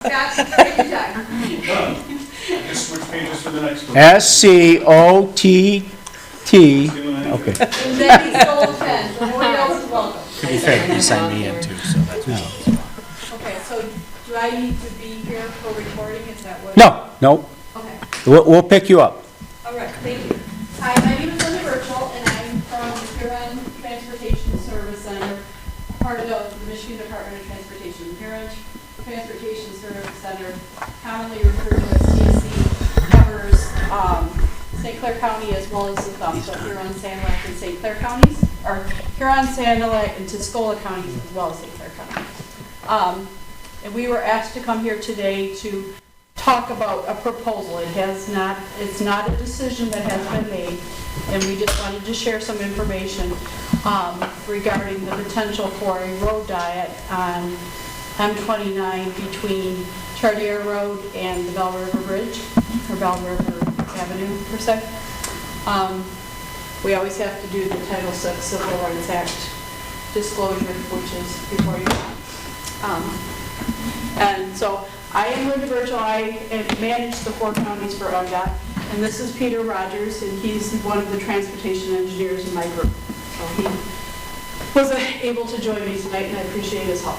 Scott, take your time. Just switch pages for the next one. SCOTT. Okay. And then he stole 10, so nobody else is welcome. To be fair, you signed me in too, so that's what. Okay, so do I need to be here for recording? Is that what? No. Okay, We'll pick you up. all right, thank you. Hi, my name is Linda Birchall, and I'm from the Huron Transportation Service Center, part of the Michigan Department of Transportation. Huron Transportation Service Center, commonly referred to as CSC, covers St. Clair County as well as the Thumb, so Huron, Sand Lake, and St. Clair counties, or Huron, Sand Lake, and Tuscola counties as well as St. Clair County. And we were asked to come here today to talk about a proposal. It's not a decision that has been made, and we just wanted to share some information regarding the potential for a road diet on M29 between Chartier Road and the Bell River Bridge, or Bell River Avenue, per se. We always have to do the Title VI Civil Rights Act disclosure, which is before you. And so I am Linda Birchall. I manage the 4 counties for ODOT, and this is Peter Rogers, and he's one of the transportation engineers in my group. So he was able to join me tonight, and I appreciate his help.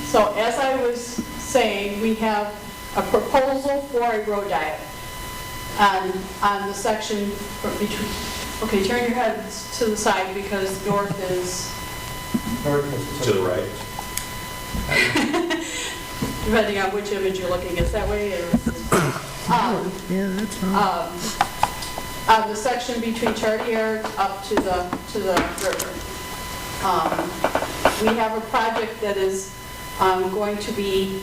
So as I was saying, we have a proposal for a road diet on the section between, okay, turn your head to the side because north is To the right. depending on which image you're looking, is that way or is this? Yeah, that's fine. On the section between Chartier up to the river. We have a project that is we're going to be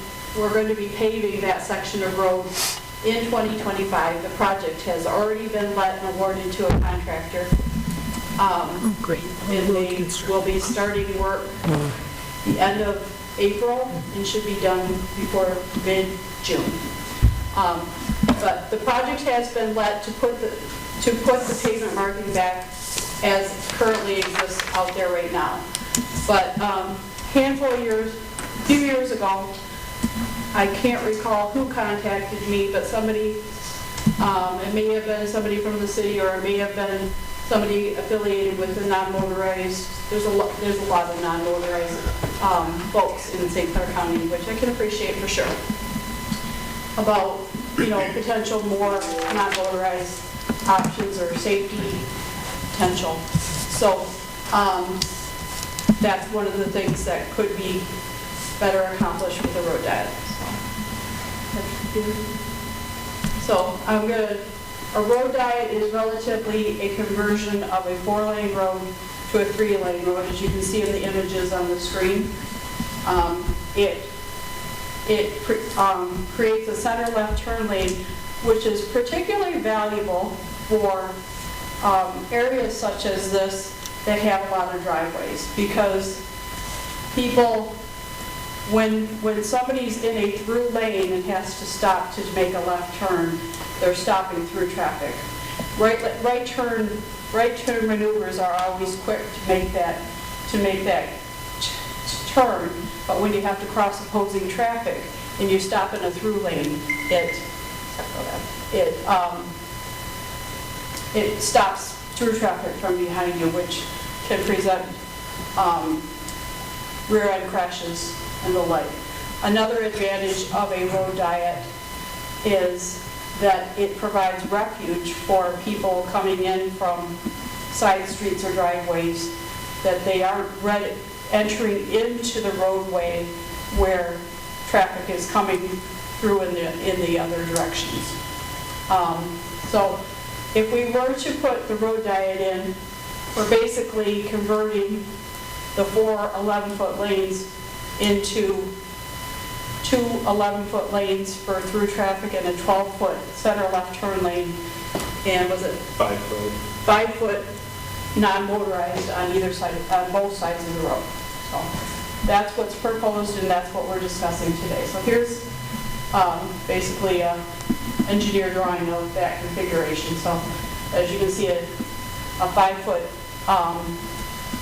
paving that section of road in 2025. The project has already been let and awarded to a contractor. Great. And they will be starting work the end of April and should be done before mid-June. But the project has been let to put the pavement marking back as currently exists out there right now. But few years ago, I can't recall who contacted me, but somebody, it may have been somebody from the city, or it may have been somebody affiliated with the non-motorized. There's a lot of non-motorized folks in St. Clair County, which I can appreciate for sure. About potential more non-motorized options or safety potential. So that's one of the things that could be better accomplished with the road diet. So a road diet is relatively a conversion of a 4-lane road to a 3-lane road, as you can see in the images on the screen. It creates a center left turn lane, which is particularly valuable for areas such as this that have a lot of driveways, because people, when somebody's in a through lane and has to stop to make a left turn, they're stopping through traffic. Right turn maneuvers are always quick to make that turn, but when you have to cross opposing traffic and you stop in a through lane, it stops through traffic from behind you, which can present rear end crashes and the like. Another advantage of a road diet is that it provides refuge for people coming in from side streets or driveways, that they aren't entering into the roadway where traffic is coming through in the other directions. So if we were to put the road diet in, we're basically converting the 4 11-foot lanes into 2 11-foot lanes for through traffic and a 12-foot center left turn lane. And was it 5-foot? 5-foot non-motorized on either side, on both sides of the road. So that's what's proposed, and that's what we're discussing today. So here's basically an engineer drawing of that configuration. So as you can see, a 5-foot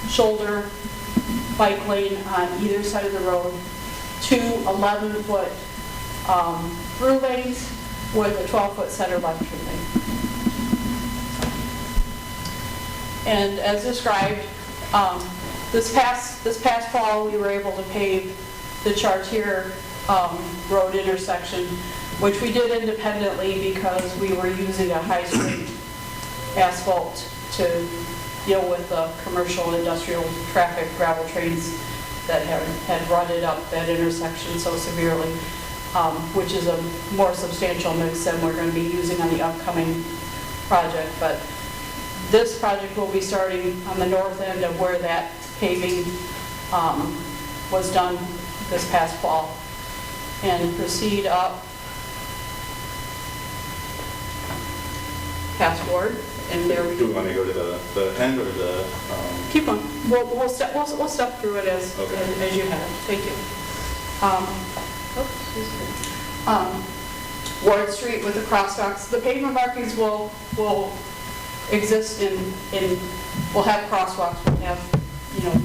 shoulder bike lane on either side of the road, two 11-foot through lanes with a 12-foot center left turn lane. And as described, this past fall, we were able to pave the Chartier Road intersection, which we did independently because we were using a high-street asphalt to deal with the commercial industrial traffic gravel trains that had rutted up that intersection so severely, which is a more substantial mix than we're going to be using on the upcoming project. But this project will be starting on the north end of where that paving was done this past fall, and proceed up past Ward, and there we Do we want to go to the end or the? keep on. We'll step through it as Okay. as you have. Thank you. Ward Street with the crosswalks. The pavement markings will exist we'll have crosswalks. We'll have,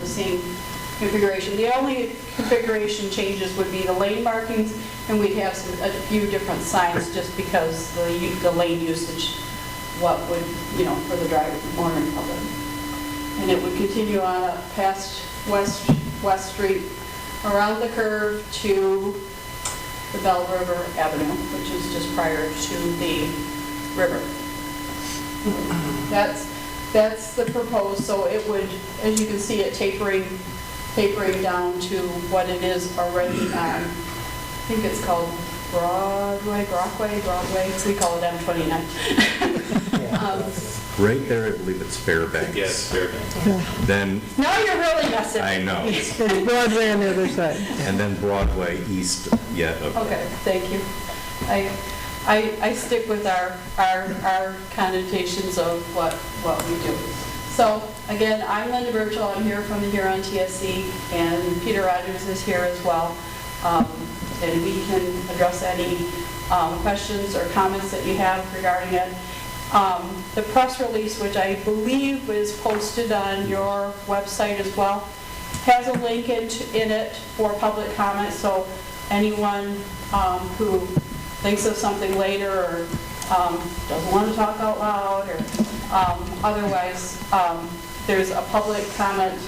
the same configuration. The only configuration changes would be the lane markings, and we'd have a few different signs just because the lane usage, what would, for the driver, wandering public. And it would continue on up past West Street, around the curve to the Bell River Avenue, which is just prior to the river. That's the proposed, so it would, as you can see it tapering down to what it is already on, I think it's called Broadway, we call it M29. Right there, I believe it's Fairbanks. Yes, Fairbanks. Then, Now you're really messing. I know, There's Broadway on the other side. and then Broadway east yet of. Okay, thank you. I stick with our connotations of what we do. So, again, I'm Linda Burchell, I'm here from the Huron TSC, and Peter Rogers is here as well. And we can address any questions or comments that you have regarding it. The press release, which I believe is posted on your website as well, has a link in it for public comment, so anyone who thinks of something later or doesn't want to talk out loud or otherwise, there's a public comment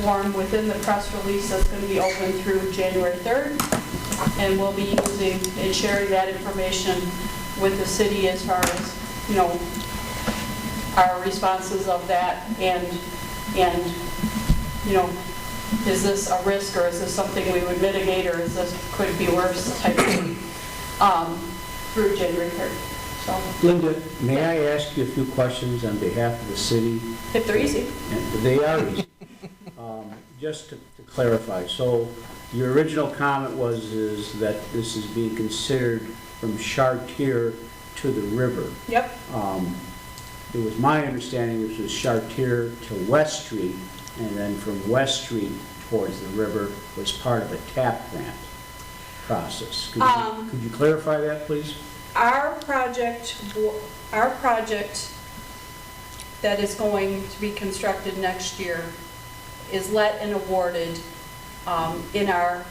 form within the press release that's going to be open through January 3rd, and we'll be using and sharing that information with the city as far as, our responses of that and is this a risk or is this something we would mitigate or could it be worse type of thing through January 3rd. So, Linda, may I ask you a few questions on behalf of the city? if they're easy. And they are easy. Just to clarify, so your original comment is that this is being considered from Chartier to the river. Yep. It was my understanding this was Chartier to West Street, and then from West Street towards the river was part of a TAP grant process. Could you clarify that, please? Our project that is going to be constructed next year is let and awarded in our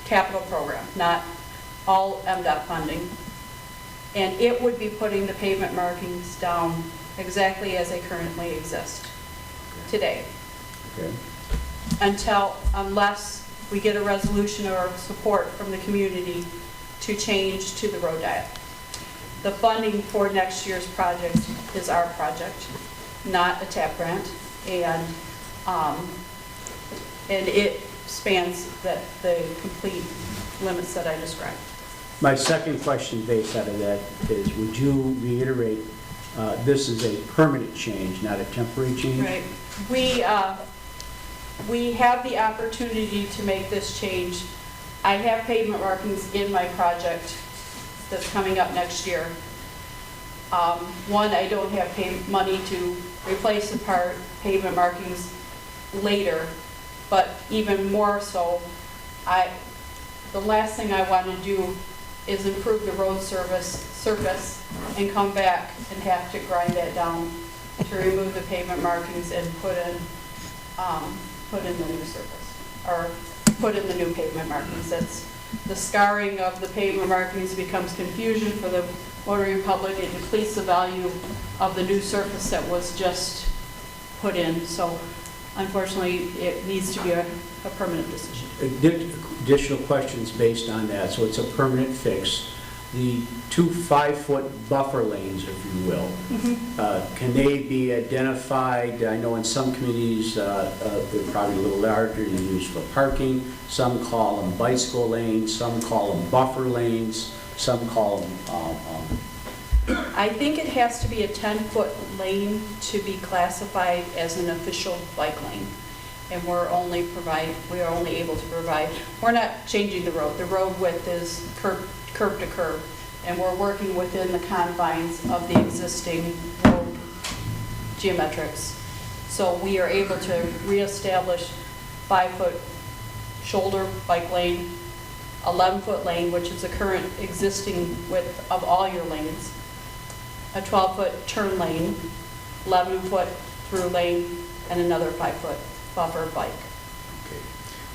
capital program, not all MDOT funding. And it would be putting the pavement markings down exactly as they currently exist today. Okay. Unless we get a resolution or support from the community to change to the road diet. The funding for next year's project is our project, not a TAP grant, and it spans the complete limits that I described. My second question based out of that is, would you reiterate, this is a permanent change, not a temporary change? Right. We have the opportunity to make this change. I have pavement markings in my project that's coming up next year. One, I don't have money to replace the pavement markings later, but even more so, the last thing I want to do is improve the road surface and come back and have to grind that down to remove the pavement markings and put in the new surface, or put in the new pavement markings. It's the scarring of the pavement markings becomes confusion for the motoring public. It depletes the value of the new surface that was just put in. So unfortunately, it needs to be a permanent decision. Additional questions based on that, so it's a permanent fix. The 2 5-foot buffer lanes, if you will, can they be identified? I know in some communities, they're probably a little larger and used for parking. Some call them bicycle lanes, some call them buffer lanes, some call them... I think it has to be a 10-foot lane to be classified as an official bike lane. And we're only able to provide, we're not changing the road. The road width is curb to curb. And we're working within the confines of the existing road geometrics. So we are able to reestablish 5-foot shoulder bike lane, 11-foot lane, which is the current existing width of all your lanes, a 12-foot turn lane, 11-foot through lane, and another 5-foot buffer bike. Okay.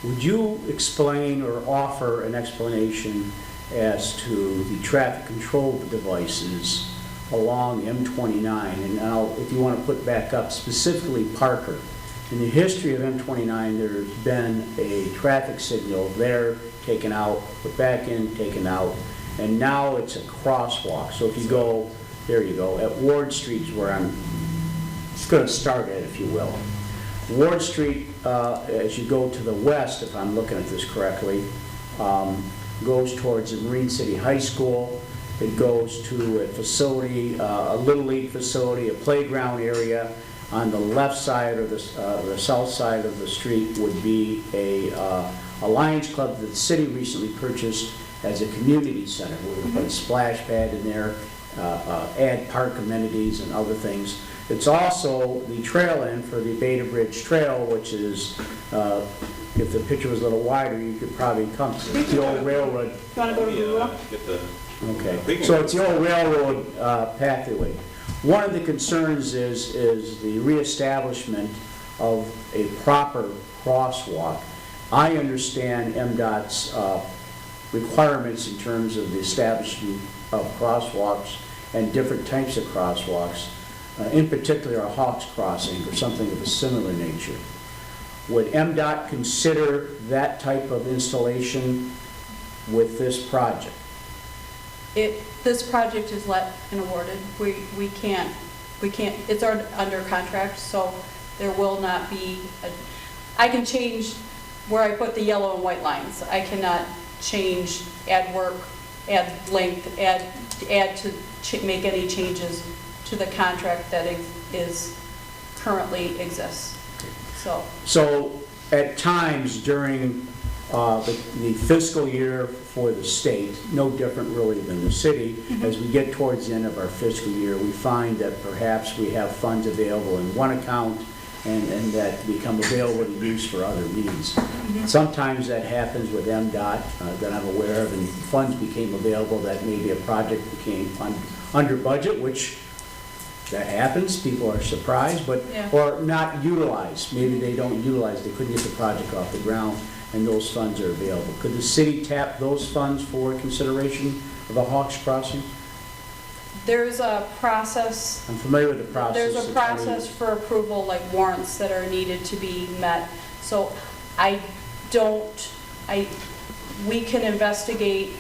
Would you explain or offer an explanation as to the traffic control devices along M29? And now, if you want to put back up, specifically Parker. In the history of M29, there's been a traffic signal there, taken out, put back in, taken out, and now it's a crosswalk. So if you go, there you go, at Ward Street is where I'm going to start at, if you will. Ward Street, as you go to the west, if I'm looking at this correctly, goes towards the Marine City High School. It goes to a facility, a Little League facility, a playground area. On the left side or the south side of the street would be a Lions Club that the city recently purchased as a community center. We would put a splash pad in there, add park amenities and other things. It's also the trail end for the Beta Bridge Trail, which is, if the picture was a little wider, you could probably come to it. The old railroad. You want to go to Google? Get the, Okay, so it's the old railroad pathway. One of the concerns is the reestablishment of a proper crosswalk. I understand MDOT's requirements in terms of the establishment of crosswalks and different types of crosswalks, in particular a Hawks Crossing or something of a similar nature. Would MDOT consider that type of installation with this project? This project is let and awarded. We can't, it's under contract, so there will not be, I can change where I put the yellow and white lines. I cannot change, add work, add length, make any changes to the contract that is currently exists. So at times during the fiscal year for the state, no different really than the city, as we get towards the end of our fiscal year, we find that perhaps we have funds available in one account and that become available to use for other needs. Sometimes that happens with MDOT that I'm aware of, and funds became available that maybe a project became under budget, which that happens, people are surprised, but or not utilized. Maybe they don't utilize, they couldn't get the project off the ground, and those funds are available. Could the city tap those funds for consideration of a Hawks Crossing? There's a process. I'm familiar with the process. There's a process for approval, like warrants that are needed to be met. So we can investigate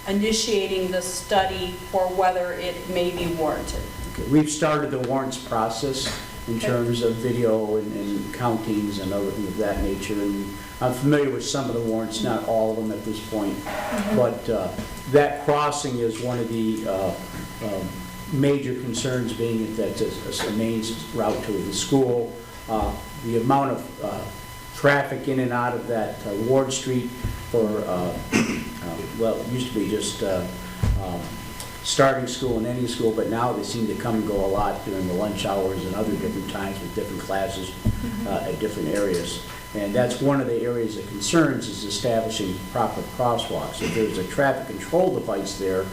initiating the study for whether it may be warranted. Okay. We've started the warrants process in terms of video and countings and other things of that nature. And I'm familiar with some of the warrants, not all of them at this point. But that crossing is one of the major concerns, being that it's a main route to the school. The amount of traffic in and out of that Ward Street for, well, it used to be just starting school and ending school, but now they seem to come and go a lot during the lunch hours and other different times with different classes at different areas. And that's one of the areas of concerns, is establishing proper crosswalks. If there's a traffic control device there,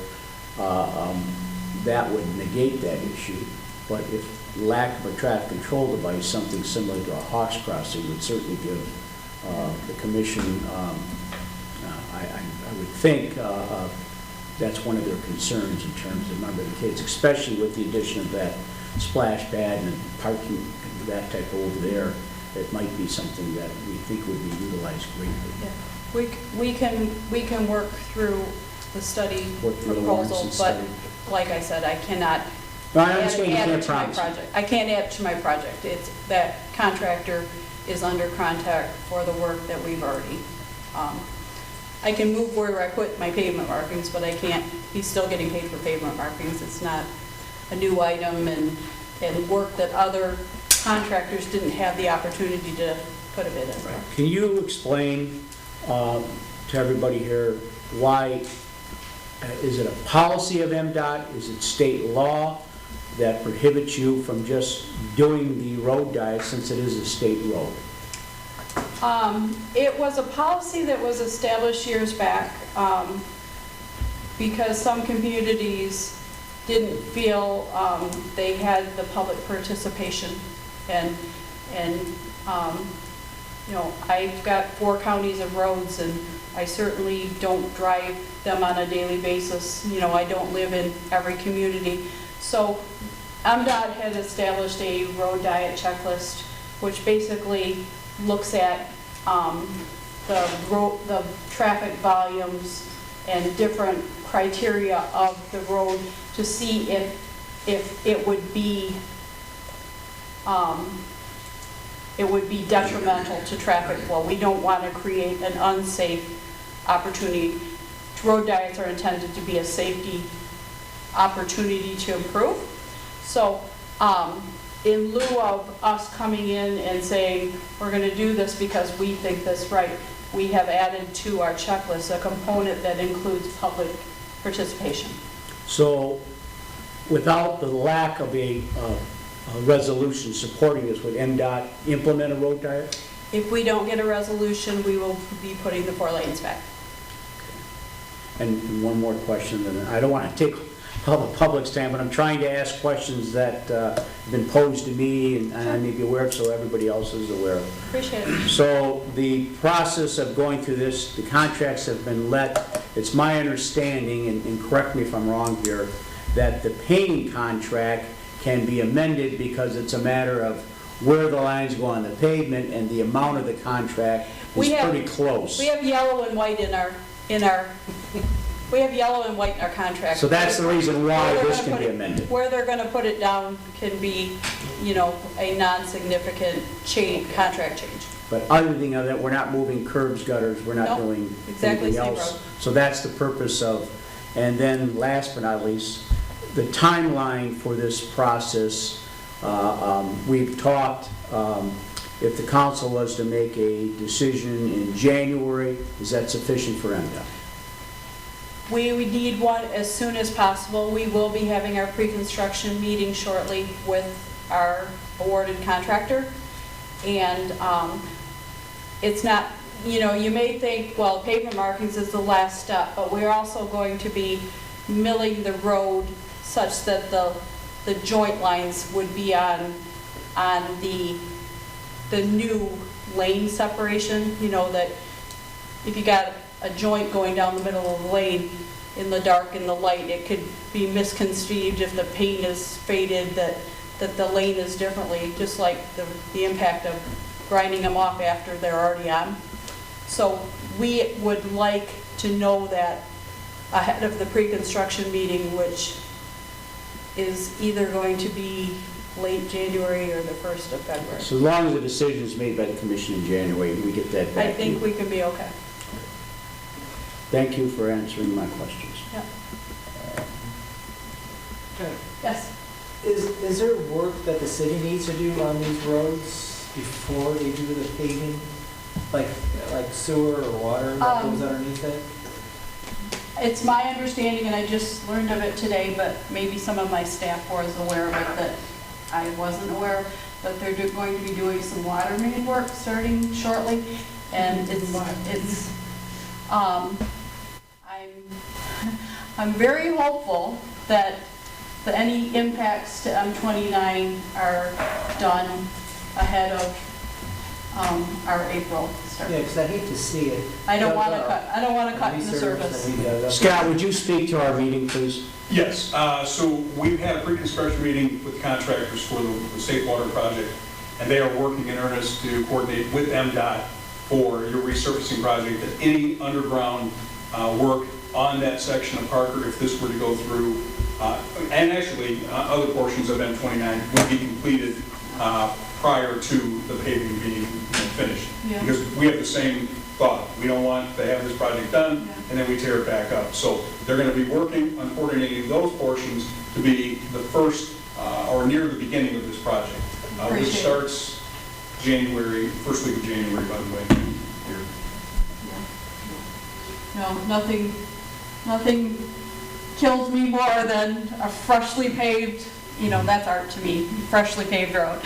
that would negate that issue. But if lack of a traffic control device, something similar to a Hawks Crossing, would certainly give the commission, I would think that's one of their concerns in terms of number of kids, especially with the addition of that splash pad and parking, that type over there. It might be something that we think would be utilized greatly. Yeah. We can work through the study Work through the warrants proposal, and but study. like I said, I cannot No, I understand you add it can't to my promise. project. I can't add it to my project. It's, that contractor is under contract for the work that we've already, I can move where I put my pavement markings, but I can't, he's still getting paid for pavement markings. It's not a new item and work that other contractors didn't have the opportunity to put a bid in. Right. Can you explain to everybody here why, is it a policy of MDOT, is it state law that prohibits you from just doing the road diet since it is a state road? It was a policy that was established years back because some communities didn't feel they had the public participation. And you know, I've got 4 counties of roads, and I certainly don't drive them on a daily basis. You know, I don't live in every community. So MDOT had established a road diet checklist, which basically looks at the traffic volumes and different criteria of the road to see if it would be detrimental to traffic flow. We don't want to create an unsafe opportunity. Road diets are intended to be a safety opportunity to improve. So in lieu of us coming in and saying, we're going to do this because we think this right, we have added to our checklist a component that includes public participation. So without the lack of a resolution supporting this, would MDOT implement a road diet? If we don't get a resolution, we will be putting the 4 lanes back. And one more question, and I don't want to take all the public's time, but I'm trying to ask questions that have been posed to me, and I may be aware of, so everybody else is aware of. Appreciate it. So the process of going through this, the contracts have been let. It's my understanding, and correct me if I'm wrong here, that the painting contract can be amended because it's a matter of where the lines go on the pavement, and the amount of the contract is pretty close. We have yellow and white in our contract. So that's the reason why this can be amended. Where they're going to put it down can be, you know, a non-significant contract change. But other than that, we're not moving curbs, gutters, we're not Nope, doing exactly anything same else. road. So that's the purpose of, and then last but not least, the timeline for this process. We've talked, if the council was to make a decision in January, is that sufficient for MDOT? We would need one as soon as possible. We will be having our pre-construction meeting shortly with our awarded contractor. And it's not, you know, you may think, well, pavement markings is the last step, but we're also going to be milling the road such that the joint lines would be on the new lane separation. You know, that if you got a joint going down the middle of the lane in the dark and the light, it could be misconceived if the paint is faded that the lane is differently, just like the impact of grinding them off after they're already on. So we would like to know that ahead of the pre-construction meeting, which is either going to be late January or the 1st of February. So as long as the decision is made by the commission in January, we get that back. I think we can be okay. Thank you for answering my questions. Yeah. Okay. Yes. Is there work that the city needs to do on these roads before they do the paving? Like sewer or water that goes underneath it? It's my understanding, and I just learned of it today, but maybe some of my staff was aware of it that I wasn't aware of, that they're going to be doing some water main work starting shortly. And I'm very hopeful that any impacts to M29 are done ahead of our April start. Yeah, because I hate to see it. I don't want to cut in the Resurfaced surface. and redug up. Scott, would you speak to our meeting, please? Yes, so we've had a pre-construction meeting with contractors for the Safe Water project, and they are working in earnest to coordinate with MDOT for your resurfacing project, that any underground work on that section of Parker, if this were to go through, and actually other portions of M29, would be completed prior to the paving being finished. Yeah. Because we have the same thought. We don't want to have this project done, and then we tear it back up. So they're going to be working on coordinating those portions to be the first or near the beginning of this project, which Appreciate it. starts January, first week of January, by the way. Here. No, nothing kills me more than a freshly paved, that's art to me, freshly paved road.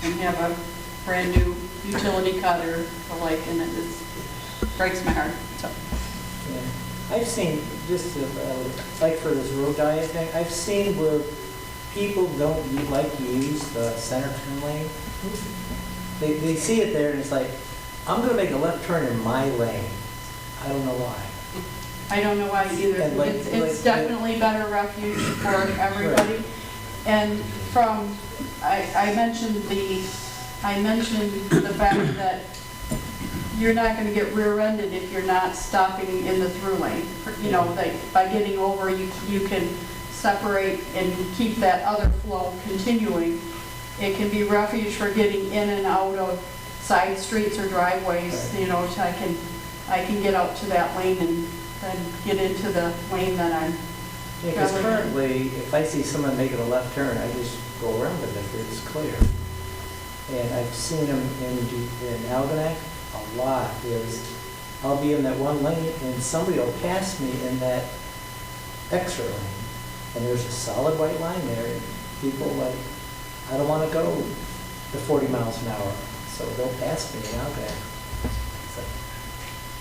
And have a brand new utility cutter, the like, and it just breaks my heart, so. Yeah. I've seen, just to, like for this road diet thing, I've seen where people don't like to use the center turn lane. They see it there and it's like, I'm gonna make a left turn in my lane. I don't know why. I don't know why either. And like- It's definitely better refuge for everybody. And from, I mentioned the fact that you're not gonna get rear-ended if you're not stopping in the through lane. Like by getting over, you can separate and keep that other flow continuing. It can be refuge for getting in and out of side streets or driveways, so I can get out to that lane and then get into the lane that I'm Yeah, because traveling in. currently, if I see someone making a left turn, I just go around it if it's clear. And I've seen them in Algonac a lot, is I'll be in that one lane and somebody will pass me in that extra lane. And there's a solid white line there, and people like, I don't want to go the 40 miles an hour, so don't pass me in Algonac. It's like,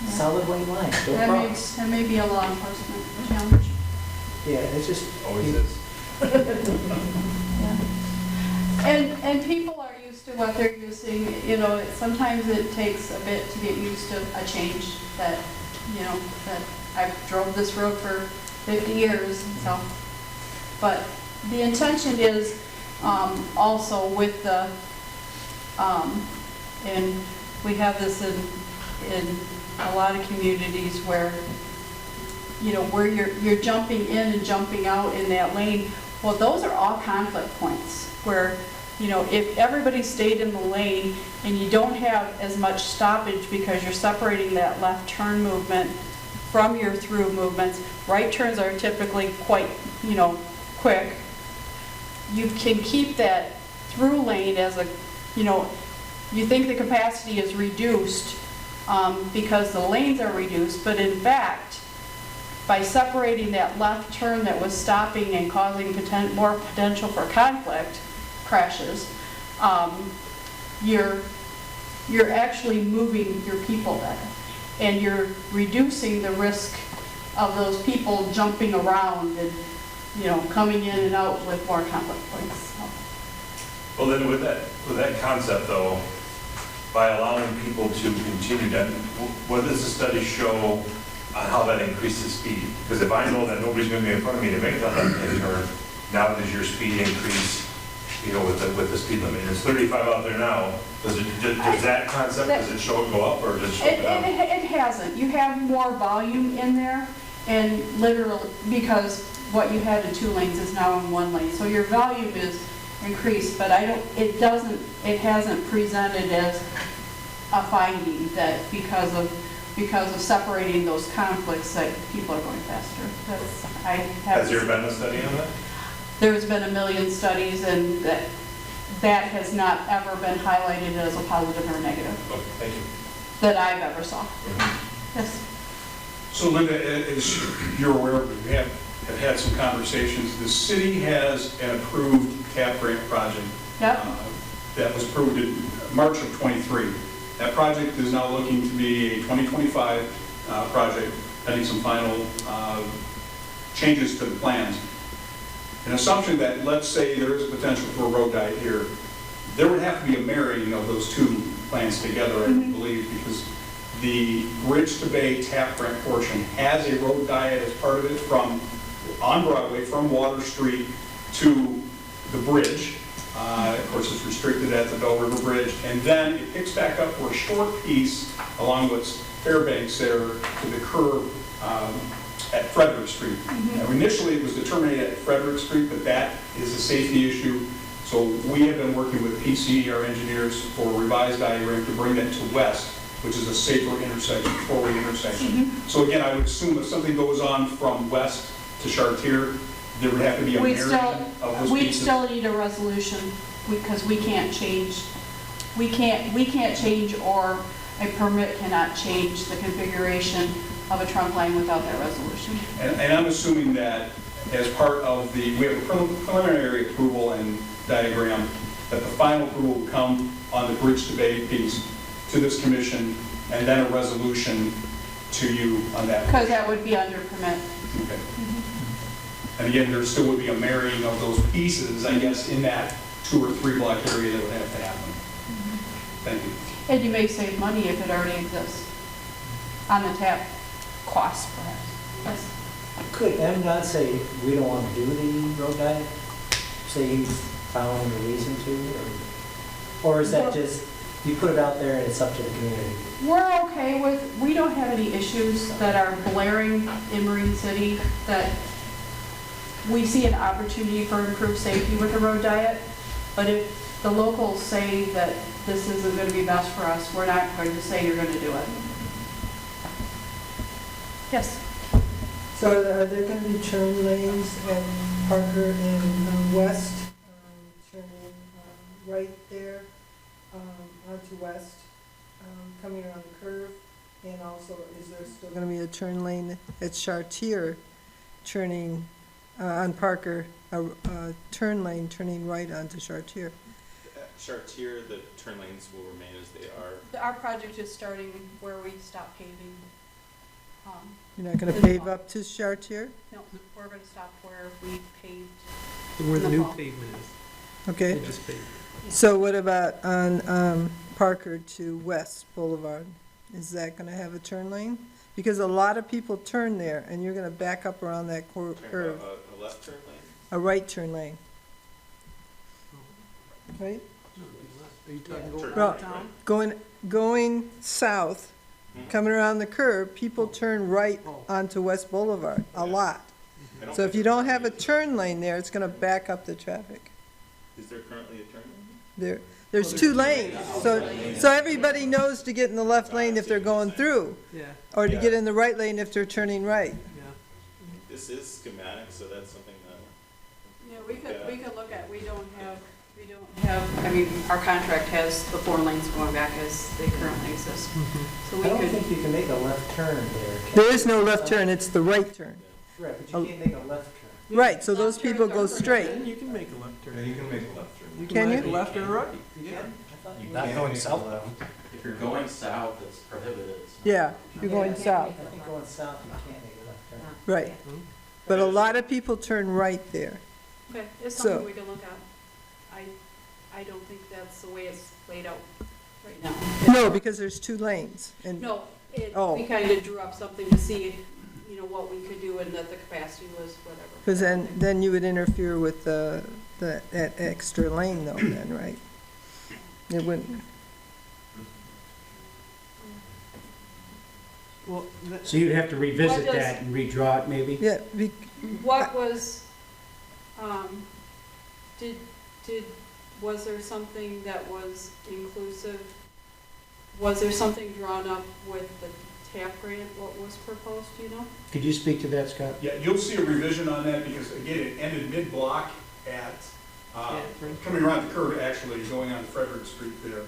Yeah. solid white line, don't cross. That may be a law enforcement challenge. Yeah, it's just. Always is. Yeah. And people are used to what they're using, sometimes it takes a bit to get used to a change that I've drove this road for 50 years, so. But the intention is also with the, and we have this in a lot of communities where, where you're jumping in and jumping out in that lane. Well, those are all conflict points where, if everybody stayed in the lane and you don't have as much stoppage because you're separating that left turn movement from your through movements, right turns are typically quite, quick. You can keep that through lane as a, you think the capacity is reduced because the lanes are reduced, but in fact, by separating that left turn that was stopping and causing more potential for conflict, crashes, you're actually moving your people better. And you're reducing the risk of those people jumping around and, coming in and out with more conflict points. Well, then with that concept though, by allowing people to continue to, what does the study show on how that increases speed? Because if I know that nobody's going to be in front of me to make that left-hand turn, now does your speed increase, with the speed limit? And it's 35 out there now. Does that concept, does it show it go up or does it show it down? It hasn't. You have more volume in there, and literally, because what you had in 2 lanes is now in 1 lane. So your volume is increased, but it hasn't presented as a finding that because of separating those conflicts that people are going faster. Has there been a study on that? There's been a million studies, and that has not ever been highlighted as a positive or negative Okay, thank you. that I've ever saw. Mm-hmm. Yes. So Linda, as you're aware, we have had some conversations. The city has an approved TAP grant project Yep. that was approved in March of '23. That project is now looking to be a 2025 project, pending some final changes to the plans. An assumption that, let's say there is a potential for a road diet here, there would have to be a marrying of those two plans together, I believe, because the Bridge to Bay tap grant portion has a road diet as part of it on Broadway, from Water Street to the bridge. Of course, it's restricted at the Bell River Bridge, and then it picks back up for a short piece along what's Fairbanks there to the curve at Frederick Street. Now, initially, it was determined at Frederick Street, but that is a safety issue. So we have been working with PCE, our engineers, for a revised diagram to bring that to West, which is a safer intersection, four-way intersection. So again, I would assume if something goes on from West to Chartier, there would have to be a marriage of those We pieces. still need a resolution, because we can't change, or a permit cannot change the configuration of a trunk line without that resolution. And I'm assuming that as part of we have a preliminary approval and diagram, that the final approval will come on the Bridge to Bay piece to this commission, and then a resolution to you on that. Because that would be under permit. Okay. And again, there still would be a marrying of those pieces, I guess, in that 2 or 3 block area that would have to happen. Thank you. And you may save money if it already exists on the tap cost, perhaps. Yes. Could MDOT say, we don't want to do the road diet? Say he's found a reason to, or is that just, you put it out there and it's up to the community? We're okay with, we don't have any issues that are blaring in Marine City, that we see an opportunity for improved safety with the road diet, but if the locals say that this isn't going to be best for us, we're not going to say you're going to do it. Yes? So are there going to be turn lanes at Parker and West, turning right there onto West, coming around the curve? And also, is there still going to be a turn lane at Chartier, turning on Parker, a turn lane turning right onto Chartier? Chartier, the turn lanes will remain as they are. Our project is starting where we stop paving. You're not going to pave up to Chartier? No, we're going to stop where we paved. Where the new fall. pavement is. Okay. They just paved. So what about on Parker to West Boulevard? Is that going to have a turn lane? Because a lot of people turn there, and you're going to back up around that curve. A left turn lane? A right turn lane. Right? Are you talking Turn about Well, right, Going, going south, coming around the curve, people turn right Oh. onto West Boulevard, a lot. I don't So if think you don't have a turn lane there, it's going to back up the traffic. Is there currently a turn lane? There's 2 lanes, so everybody knows to get in the left lane if they're going through, Yeah, or to get in the right lane if they're turning right. yeah. This is schematic, so that's something that. Yeah, we could look at, we don't have, I mean, our contract has the 4 lanes going back as they currently exist. So I we don't could, think you can make a left turn there. can There you? is no left turn, it's the right turn. Right, but you can't make a left turn. Right, so those people go straight. You can make a left turn. You can make a left turn. You Can can make you? a left or a right. You Yeah. can? I thought you Not could. going south. If you're going south, it's prohibited. Yeah, you're going Yeah, south, I think going south, you can't make a left turn. right. But a lot of people turn right there. okay, it's So- something we can look at. I don't think that's the way it's laid out right now. No, because there's 2 lanes, and, No, Oh. we kind of drew up something to see, what we could do and that the capacity was whatever. because then you would interfere with that extra lane though, then, right? It wouldn't, Well, that- So you'd have to revisit What does- that and redraw it maybe? yeah, What was, was there something that was inclusive? Was there something drawn up with the TAP grant, what was proposed, do you know? Could you speak to that, Scott? Yeah, you'll see a revision on that because, again, it ended mid-block at, coming around the curve, actually, going on Frederick Street there.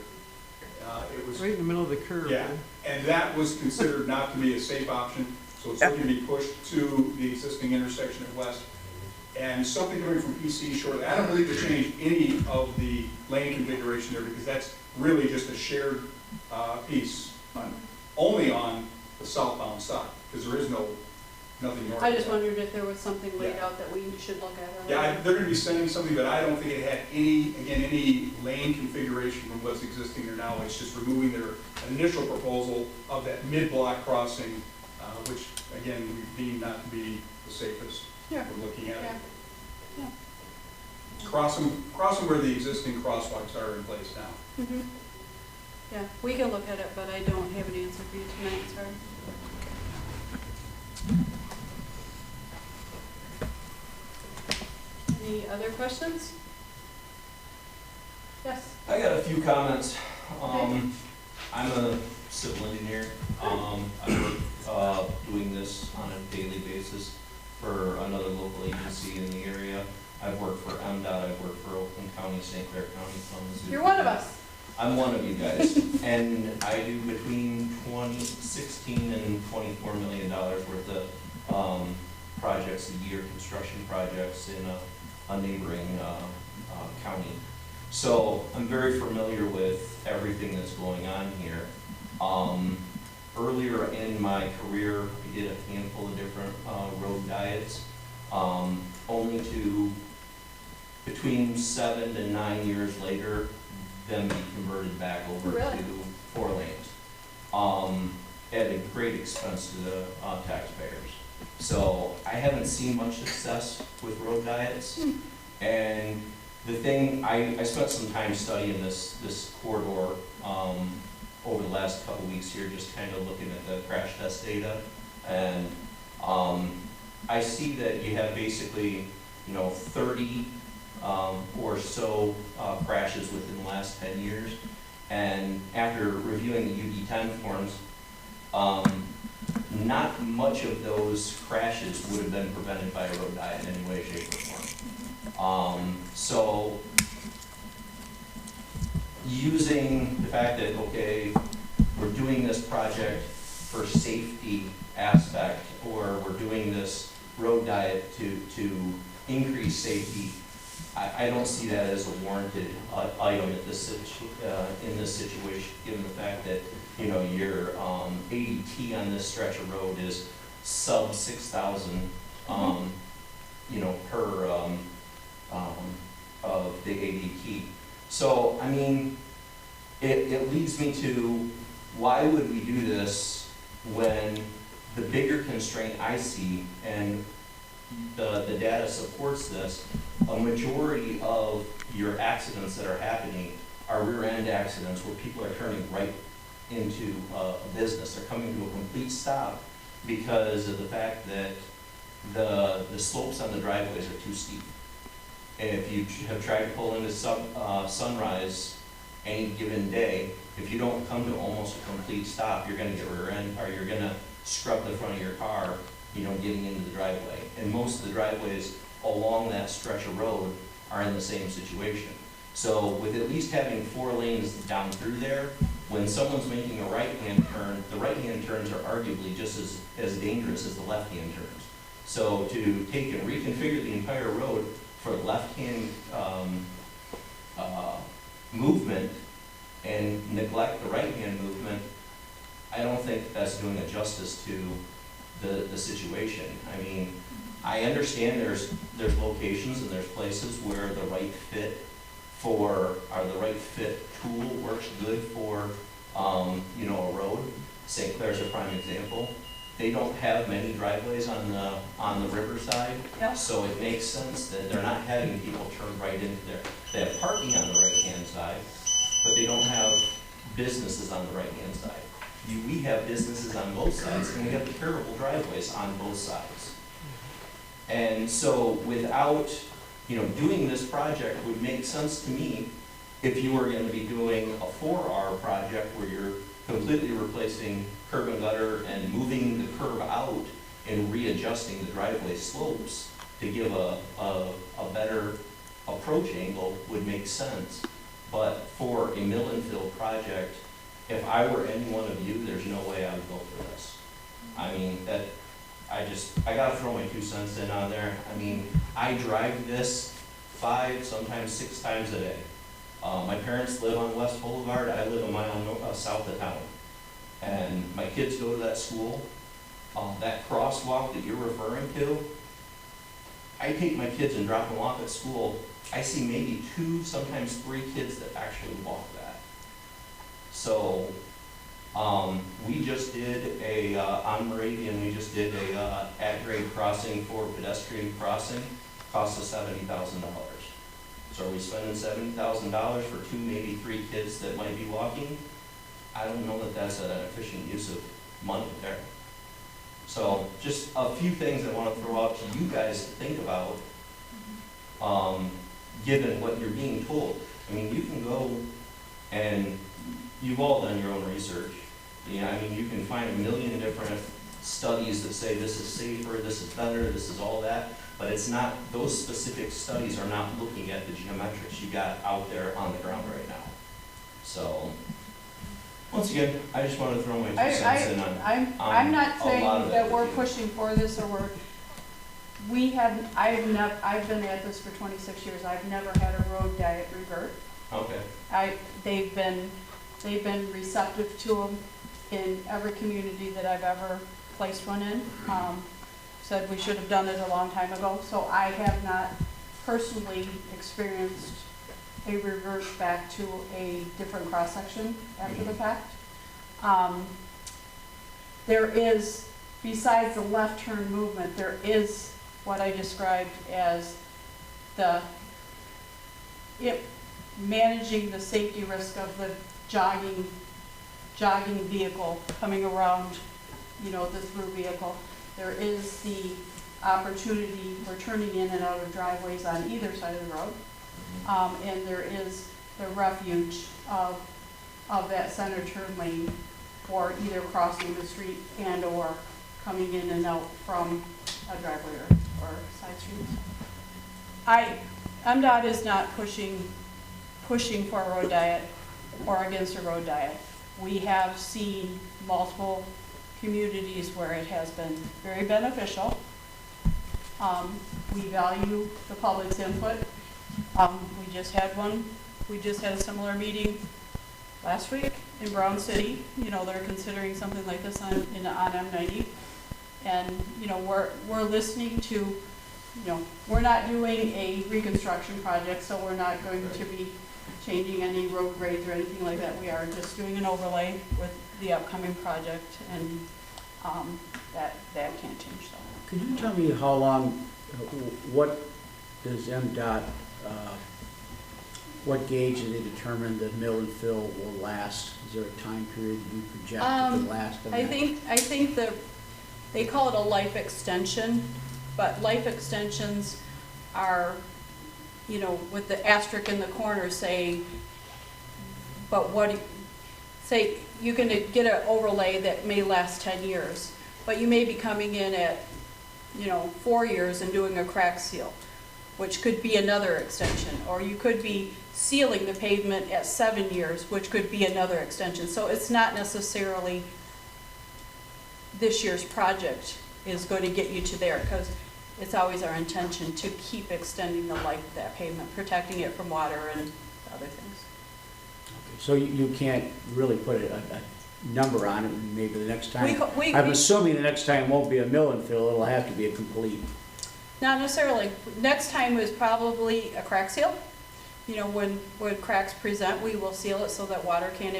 It was, right in the middle of the curve. yeah, and that was considered not to be a safe option, so it's looking to be pushed to the existing intersection at West. And something coming from PCE shortly, I don't believe to change any of the lane configuration there because that's really just a shared piece, only on the southbound side, because there is no nothing north. I of just that. wondered if there was something laid Yeah. out that we should look at. or- Yeah, they're gonna be sending something, but I don't think it had any lane configuration from what's existing there now. It's just removing their initial proposal of that mid-block crossing, which, again, we deem not to be the safest. Yeah. We're looking at Yeah. it. Yeah. Cross them where the existing crosswalks are in place now. Mhm. Yeah, we can look at it, but I don't have an answer for you tonight, sorry. Any other questions? Yes? I got a few comments. Okay. I'm a civil engineer. I work doing this on a daily basis for another local agency in the area. I've worked for MDOT, I've worked for Oakland County, St. Clair County, Kalamazoo. You're one of us. I'm one of you guys, and I do between 16 and $24 million worth of projects a year, construction projects in a neighboring county. So I'm very familiar with everything that's going on here. Earlier in my career, I did a handful of different road diets, only to, between 7 to 9 years later, them be converted back over Really? to 4 lanes, at a great expense to the taxpayers. So I haven't seen much success with road diets. And the thing, I spent some time studying this corridor over the last couple weeks here, just kind of looking at the crash test data. And I see that you have basically, 30 or so crashes within the last 10 years. And after reviewing the UD10 forms, not much of those crashes would have been prevented by a road diet in any way, shape, or form. So using the fact that, okay, we're doing this project for safety aspect, or we're doing this road diet to increase safety, I don't see that as a warranted item at this in this situation, given the fact that, your ADT on this stretch of road is sub 6,000, per of the ADT. So, I mean, it leads me to, why would we do this when the bigger constraint I see, and the data supports this, a majority of your accidents that are happening are rear-end accidents where people are turning right into a business. They're coming to a complete stop because of the fact that the slopes on the driveways are too steep. And if you have tried to pull into Sunrise any given day, if you don't come to almost a complete stop, you're gonna get rear-end, or you're gonna scrub the front of your car, getting into the driveway. And most of the driveways along that stretch of road are in the same situation. So with at least having 4 lanes down through there, when someone's making a right-hand turn, the right-hand turns are arguably just as dangerous as the left-hand turns. So to take and reconfigure the entire road for left-hand movement and neglect the right-hand movement, I don't think that's doing a justice to the situation. I mean, I understand there's locations and there's places where the right fit tool works good for, a road. St. Clair's a prime example. They don't have many driveways on the riverside, Yeah. so it makes sense that they're not having people turn right into there. They have parking on the right-hand side, but they don't have businesses on the right-hand side. We have businesses on both sides, and we have terrible driveways on both sides. And so without, doing this project would make sense to me if you were gonna be doing a 4R project where you're completely replacing curb and gutter and moving the curb out and readjusting the driveway slopes to give a better approach angle would make sense. But for a mill and fill project, if I were any one of you, there's no way I would go for this. I mean, I gotta throw my 2 cents in on there. I mean, I drive this 5, sometimes 6 times a day. My parents live on West Boulevard. I live a mile south of town. And my kids go to that school. that crosswalk that you're referring to, I take my kids and drop them off at school, I see maybe 2, sometimes 3 kids that actually walk that. So, we just did on Meridian, we just did a at-grade crossing for pedestrian crossing, cost us $70,000. So are we spending $70,000 for 2, maybe 3 kids that might be walking? I don't know that that's an efficient use of money there. So just a few things I want to throw out to you guys to think about, given what you're being told. I mean, you can go and you've all done your own research. Yeah, I mean, you can find a million different studies that say this is safer, this is better, this is all that, but it's not, those specific studies are not looking at the geometrics you got out there on the ground right now. So, once again, I just wanted to throw my 2 cents in on I'm not a saying lot of that it we're with you. pushing for this or I've been at this for 26 years. I've never had a road diet revert. Okay. They've been receptive to them in every community that I've ever placed one in. Said we should have done it a long time ago. So I have not personally experienced a revert back to a different cross-section after the fact. There is, besides the left turn movement, there is what I described as managing the safety risk of the jogging vehicle coming around, the through vehicle. There is the opportunity for turning in and out of driveways on either side of the road. And there is the refuge of that center turn lane for either crossing the street and or coming in and out from a driveway or side streets. MDOT is not pushing for a road diet or against a road diet. We have seen multiple communities where it has been very beneficial. We value the public's input. We just had a similar meeting last week in Brown City. They're considering something like this on M90. And, we're listening to, we're not doing a reconstruction project, so we're not going to be changing any road grades or anything like that. We are just doing an overlay with the upcoming project, and that can't change that. Could you tell me how long, what does MDOT, what gauge do they determine the mill and fill will last? Is there a time period you project it to last? I think that they call it a life extension, but life extensions are, with the asterisk in the corner saying, but say you can get an overlay that may last 10 years, but you may be coming in at, 4 years and doing a crack seal, which could be another extension, or you could be sealing the pavement at 7 years, which could be another extension. So it's not necessarily this year's project is going to get you to there, because it's always our intention to keep extending the life of that pavement, protecting it from water and other things. Okay, so you can't really put a number on it, and maybe the next time, We I'm assuming the next time won't be a mill and fill, it'll have to be a complete. Not necessarily. Next time is probably a crack seal. When cracks present, we will seal it so that water can't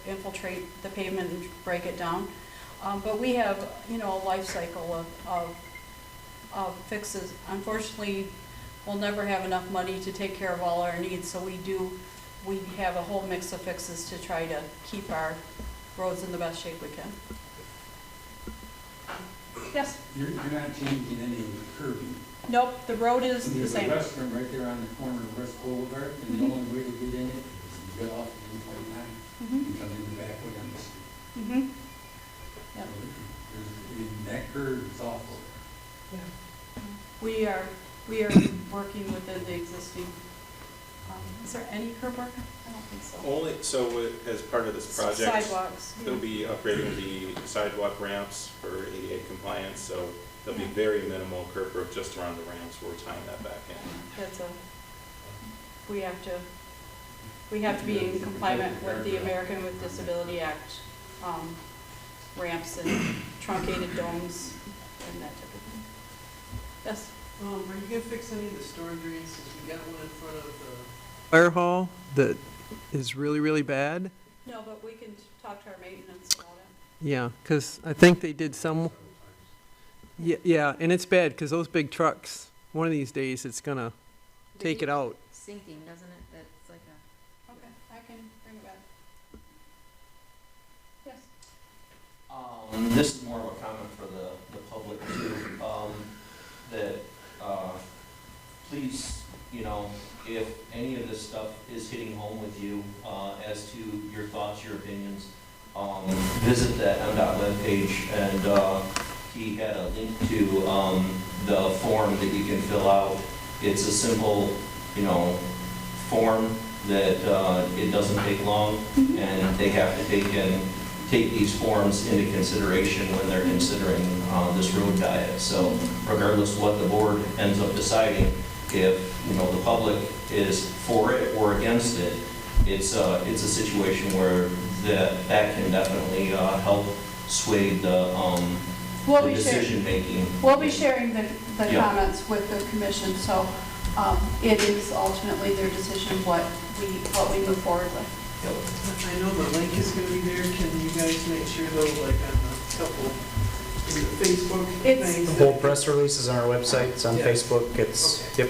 infiltrate the pavement and break it down. But we have, a life cycle of fixes. Unfortunately, we'll never have enough money to take care of all our needs, so we have a whole mix of fixes to try to keep our roads in the best shape we can. Yes? You're not changing any of the curbing. Nope, the road is the same. There's a restaurant right there on the corner of West Boulevard, and the only way to get in it is to get off of 129 and come in the back way on the street. Mm-hmm. Yep. That curve is awful. Yeah. We are working within the existing, is there any curb work? I don't think so. Only, so as part of this project, Sidewalks. they'll be upgrading the sidewalk ramps for ADA compliance, so there'll be very minimal curb work just around the ramps. We're tying that back in. We have to be in compliance with the American with Disability Act ramps and truncated domes and that type of thing. Yes? Are you gonna fix any of the storm drains, since we got one in front of the fire hall that is really, really bad? No, but we can talk to our maintenance about it. Yeah, because I think they did some, yeah, and it's bad, because those big trucks, one of these days, it's gonna take it out. Sinking, doesn't it? That's like a. Okay, I can bring it back. Yes? This is more of a comment for the public too, that, please, you know, if any of this stuff is hitting home with you, as to your thoughts, your opinions, visit that MDOT webpage, and, he had a link to, the form that you can fill out. It's a simple, you know, form that, it doesn't take long, and they have to take these forms into consideration when they're considering, this road diet. So regardless of what the board ends up deciding, if, you know, the public is for it or against it, it's a situation where that can definitely, help sway the decision-making. We'll be sharing the Yeah. comments with the commission, so it is ultimately their decision what we move forward with. I know the link is gonna be there. Can you guys make sure though, like on a couple, in the Facebook It's- things? The whole press release is on our website, it's on Yeah. Facebook, it's, yep.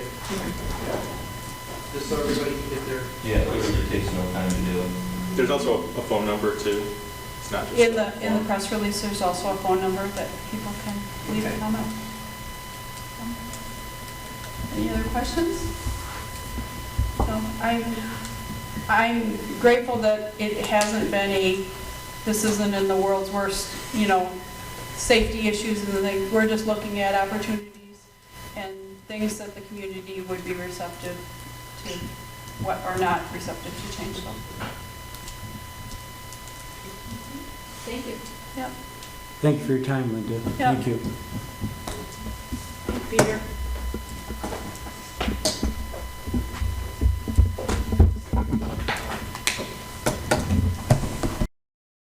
Just so everybody can get their. Yeah, it really takes no time to do it. There's also a phone number too. It's not just. In the press release, there's also a phone number that people can leave a Okay. comment. Any other questions? So I'm grateful that it hasn't been this isn't in the world's worst, you know, safety issues and things. We're just looking at opportunities and things that the community would be receptive to, what are not receptive to change. So, Thank you. yeah. Thank you for your time, Linda. Yeah. Thank you. Peter.